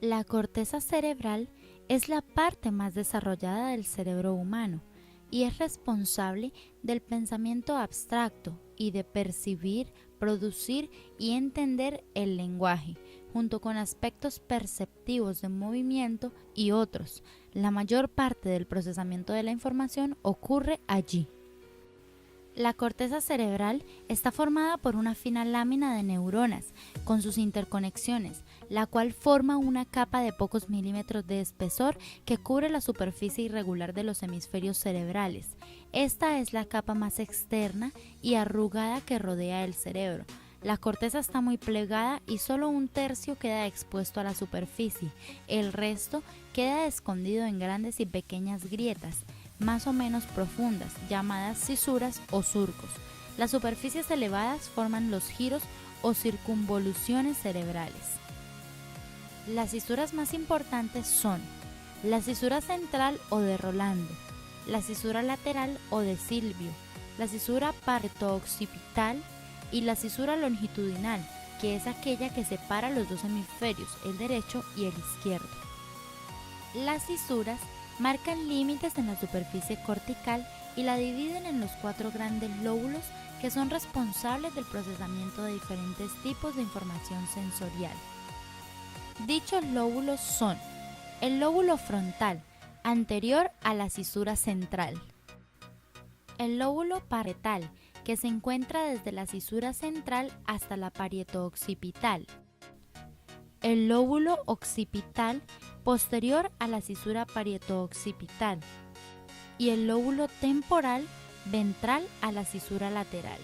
La corteza cerebral es la parte más desarrollada del cerebro humano y es responsable del pensamiento abstracto y de percibir, producir y entender el lenguaje, junto con aspectos perceptivos de movimiento y otros. La mayor parte del procesamiento de la información ocurre allí. La corteza cerebral está formada por una fina lámina de neuronas con sus interconexiones, la cual forma una capa de pocos milímetros de espesor que cubre la superficie irregular de los hemisferios cerebrales. Esta es la capa más externa y arrugada que rodea el cerebro. La corteza está muy plegada y solo un tercio queda expuesto a la superficie. El resto queda escondido en grandes y pequeñas grietas, más o menos profundas, llamadas cisuras o surcos. Las superficies elevadas forman los giros o circunvoluciones cerebrales. Las cisuras más importantes son la cisura central o de Rolando, la cisura lateral o de Silvio, la cisura parieto-occipital y la cisura longitudinal, que es aquella que separa los dos hemisferios, el derecho y el izquierdo. Las cisuras marcan límites en la superficie cortical y la dividen en los 4 grandes lóbulos que son responsables del procesamiento de diferentes tipos de información sensorial. Dichos lóbulos son el lóbulo frontal, anterior a la cisura central; el lóbulo parietal, que se encuentra desde la cisura central hasta la parieto-occipital; el lóbulo occipital, posterior a la cisura parieto-occipital; y el lóbulo temporal, ventral a la cisura lateral.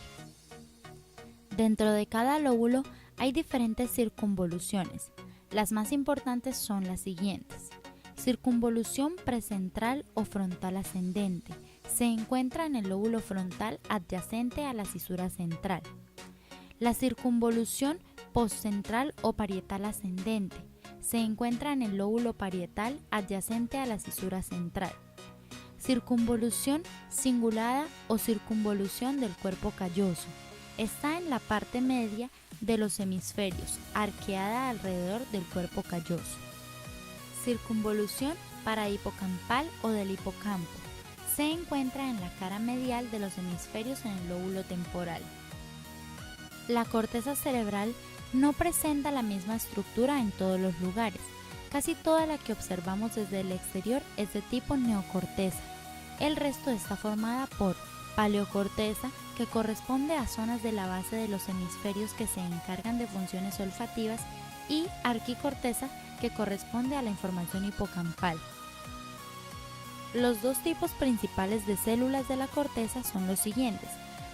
Dentro de cada lóbulo hay diferentes circunvoluciones. Las más importantes son las siguientes. Circunvolución precentral o frontal ascendente. Se encuentra en el lóbulo frontal adyacente a la cisura central. La circunvolución postcentral o parietal ascendente. Se encuentra en el lóbulo parietal adyacente a la cisura central. Circunvolución cingulada o circunvolución del cuerpo calloso. Está en la parte media de los hemisferios, arqueada alrededor del cuerpo calloso. Circunvolución parahipocampal o del hipocampo. Se encuentra en la cara medial de los hemisferios en el lóbulo temporal. La corteza cerebral no presenta la misma estructura en todos los lugares. Casi toda la que observamos desde el exterior es de tipo neocorteza. El resto está formada por paleocorteza, que corresponde a zonas de la base de los hemisferios que se encargan de funciones olfativas, y arquicorteza, que corresponde a la información hipocampal. Los dos tipos principales de células de la corteza son los siguientes.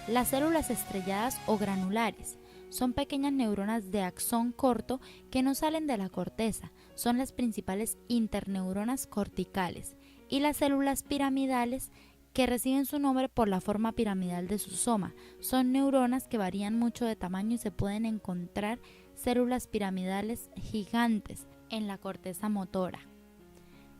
Las células estrelladas o granulares son pequeñas neuronas de axón corto que no salen de la corteza, son las principales interneuronas corticales, y las células piramidales, que reciben su nombre por la forma piramidal de su soma, son neuronas que varían mucho de tamaño y se pueden encontrar células piramidales gigantes en la corteza motora.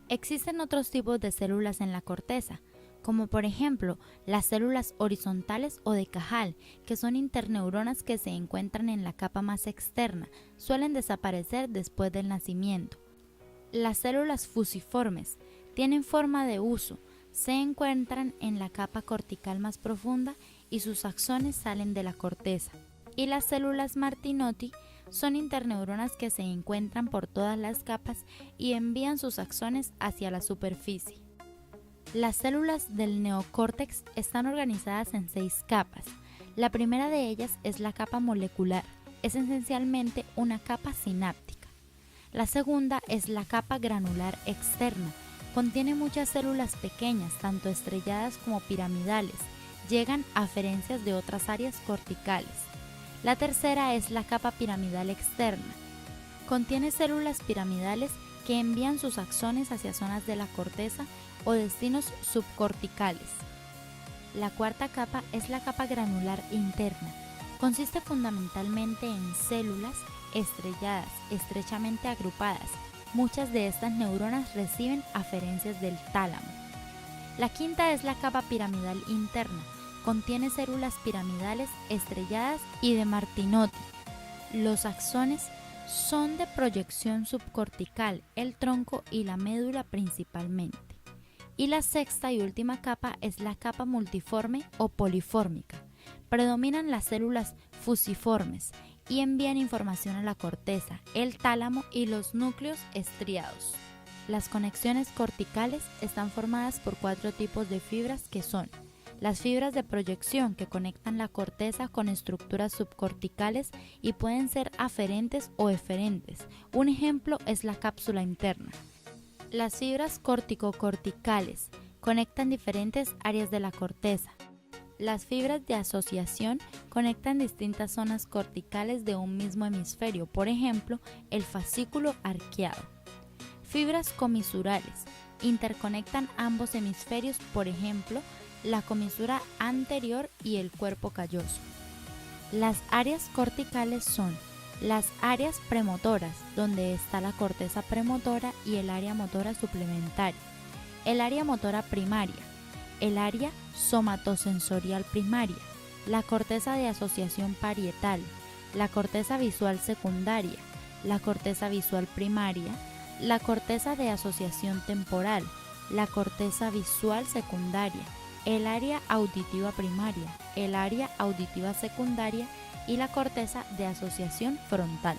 Existen otros tipos de células en la corteza, como por ejemplo las células horizontales o de Cajal, que son interneuronas que se encuentran en la capa más externa, suelen desaparecer después del nacimiento. Las células fusiformes tienen forma de huso, se encuentran en la capa cortical más profunda y sus axones salen de la corteza. Y las células Martinotti son interneuronas que se encuentran por todas las capas y envían sus axones hacia la superficie. Las células del neocórtex están organizadas en 6 capas. La primera de ellas es la capa molecular, es esencialmente una capa sináptica. La segunda es la capa granular externa, contiene muchas células pequeñas, tanto estrelladas como piramidales, llegan aferencias de otras áreas corticales. La tercera es la capa piramidal externa, contiene células piramidales que envían sus axones hacia zonas de la corteza o destinos subcorticales. La cuarta capa es la capa granular interna. Consiste fundamentalmente en células estrelladas, estrechamente agrupadas. Muchas de estas neuronas reciben aferencias del tálamo. La quinta es la capa piramidal interna. Contiene células piramidales estrelladas y de Martinotti. Los axones son de proyección subcortical, el tronco y la médula principalmente. Y la sexta y última capa es la capa multiforme o polifórmica. Predominan las células fusiformes y envían información a la corteza, el tálamo y los núcleos estriados. Las conexiones corticales están formadas por 4 tipos de fibras que son las fibras de proyección que conectan la corteza con estructuras subcorticales y pueden ser aferentes o eferentes. Un ejemplo es la cápsula interna. Las fibras córtico-corticales conectan diferentes áreas de la corteza. Las fibras de asociación conectan distintas zonas corticales de un mismo hemisferio, por ejemplo, el fascículo arqueado. Fibras comisurales interconectan ambos hemisferios, por ejemplo, la comisura anterior y el cuerpo calloso. Las áreas corticales son las áreas premotoras, donde está la corteza premotora y el área motora suplementaria, el área motora primaria, el área somatosensorial primaria, la corteza de asociación parietal, la corteza visual secundaria, la corteza visual primaria, la corteza de asociación temporal, la corteza visual secundaria, el área auditiva primaria, el área auditiva secundaria y la corteza de asociación frontal.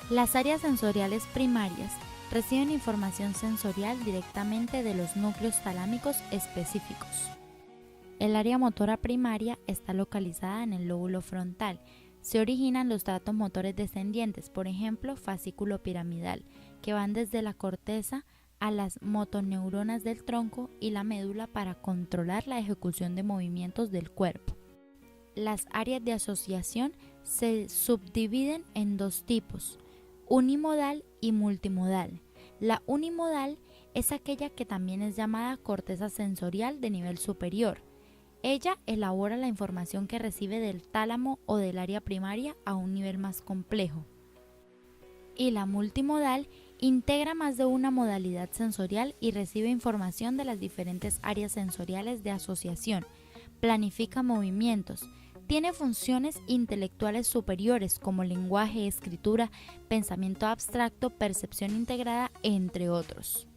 Las áreas sensoriales primarias reciben información sensorial directamente de los núcleos talámicos específicos. El área motora primaria está localizada en el lóbulo frontal. Se originan los datos motores descendientes, por ejemplo, fascículo piramidal, que van desde la corteza a las motoneuronas del tronco y la médula para controlar la ejecución de movimientos del cuerpo. Las áreas de asociación se subdividen en 2 tipos, unimodal y multimodal. La unimodal es aquella que también es llamada corteza sensorial de nivel superior. Ella elabora la información que recibe del tálamo o del área primaria a un nivel más complejo. Y la multimodal integra más de una modalidad sensorial y recibe información de las diferentes áreas sensoriales de asociación, planifica movimientos, tiene funciones intelectuales superiores como lenguaje, escritura, pensamiento abstracto, percepción integrada, entre otros.